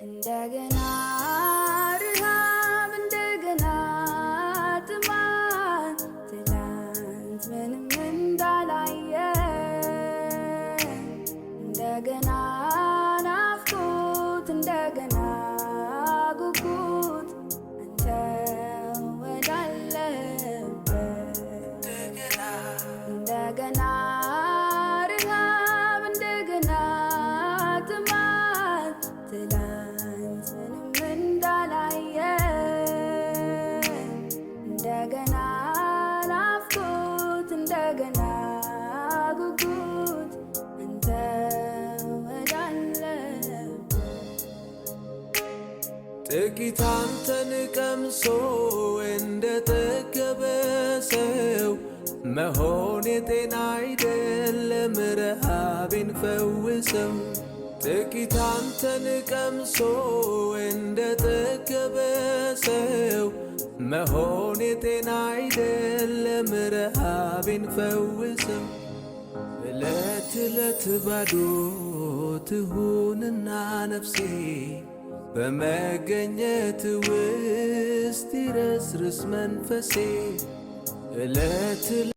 እንደገና ረሃብ እንደገና ጥማት ትላንት ምንም እንዳላየ እንደገና ናፍቆት እንደገና ጉጉት አንተ ወዳለበት እንደገና ረሃብ እንደገና ጥማት ትላንት ምንም እንዳላየ እንደገና ናፍቆት እንደገና ጉጉት አንተ ወዳለበት ጥቂት አንተን ቀምሶ እንደጠገበ ሰው መሆን የጤና አይደለም፣ ረሃቤን ፈውሰው። ጥቂት አንተን ቀምሶ እንደጠገበ ሰው መሆን የጤና አይደለም፣ ረሃቤን ፈውሰው። እለት እለት ባዶ ትሁንና ነፍሴ በመገኘት ውስጥ ይረስርስ መንፈሴ። እለት